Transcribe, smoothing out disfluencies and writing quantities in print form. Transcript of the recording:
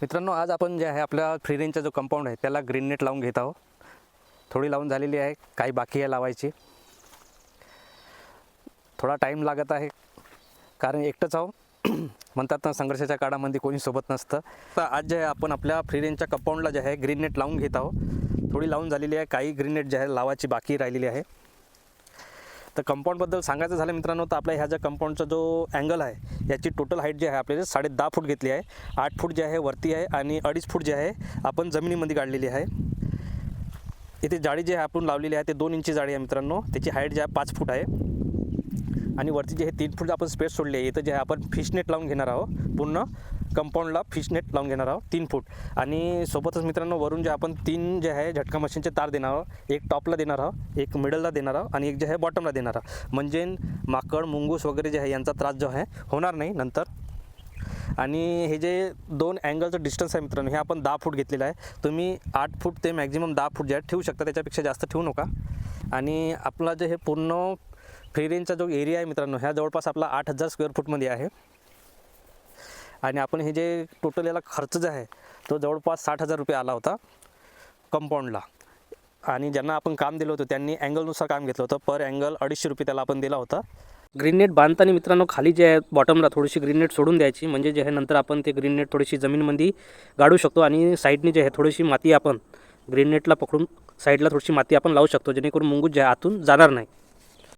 मित्रांनो, आज आपण जे आहे आपल्या फ्री रेंजचा जो कंपाऊंड आहे त्याला ग्रीन नेट लावून घेत आहोत. थोडी लावून झालेली आहे, काही बाकी आहे लावायची. थोडा टाईम लागत आहे कारण एकटंच आहो. म्हणतात ना, संघर्षाच्या काळामध्ये कोणी सोबत नसतं. तर आज जे आहे आपण आपल्या फ्री रेंजच्या कंपाऊंडला जे आहे ग्रीन नेट लावून घेत आहोत. थोडी लावून झालेली आहे, काही ग्रीन नेट जे आहे लावायची बाकी राहिलेली आहे. तर कंपाऊंडबद्दल सांगायचं झालं मित्रांनो, तर आपल्या ह्या ज्या कंपाऊंडचा जो अँगल आहे याची टोटल हाईट जी आहे आपल्याला 10.5 फूट घेतली आहे. 8 फूट जे आहे वरती आहे आणि 2.5 फूट जे आहे आपण जमिनीमध्ये काढलेली आहे. इथे जाळी जी आहे आपण लावलेली आहे ते 2 इंची जाळी आहे मित्रांनो. त्याची हाईट जी आहे 5 फूट आहे आणि वरती जे आहे 3 फूट आपण स्पेस सोडली आहे. इथं जे आहे आपण फिश नेट लावून घेणार आहोत. पूर्ण कंपाऊंडला फिश नेट लावून घेणार आहोत 3 फूट. आणि सोबतच मित्रांनो वरून जे आपण 3 जे आहे झटका मशीनचे तार देणार आहोत. एक टॉपला देणार आहोत, एक मिडलला देणार आहोत आणि एक जे आहे बॉटमला देणार आहोत. म्हणजे माकड मुंगूस वगैरे जे आहे यांचा त्रास जो आहे होणार नाही नंतर. आणि हे जे 2 अँगलचं डिस्टन्स आहे मित्रांनो, हे आपण 10 फूट घेतलेलं आहे. तुम्ही 8 फूट ते मॅक्झिमम 10 फूट जे आहे ठेवू शकता, त्याच्यापेक्षा जास्त ठेवू नका. आणि आपला जे हे पूर्ण फ्री रेंजचा जो एरिया आहे मित्रांनो, ह्या जवळपास आपला 8000 स्क्वेअर फूटमध्ये आहे. आणि आपण हे जे टोटल याला खर्च जो आहे तो जवळपास 60,000 रुपये आला होता कंपाऊंडला. आणि ज्यांना आपण काम दिलं होतं त्यांनी अँगलनुसार काम घेतलं होतं. पर अँगल 250 रुपये त्याला आपण दिला होता. ग्रीन नेट बांधताना मित्रांनो खाली जे आहे बॉटमला थोडीशी ग्रीन नेट सोडून द्यायची, म्हणजे जे आहे नंतर आपण ते ग्रीन नेट थोडीशी जमीनमध्ये गाडू शकतो. आणि साईडने जे आहे थोडीशी माती आपण ग्रीन नेटला पकडून साईडला थोडीशी माती आपण लावू शकतो, जेणेकरून मुंगूस जे आहे आतून जाणार नाही.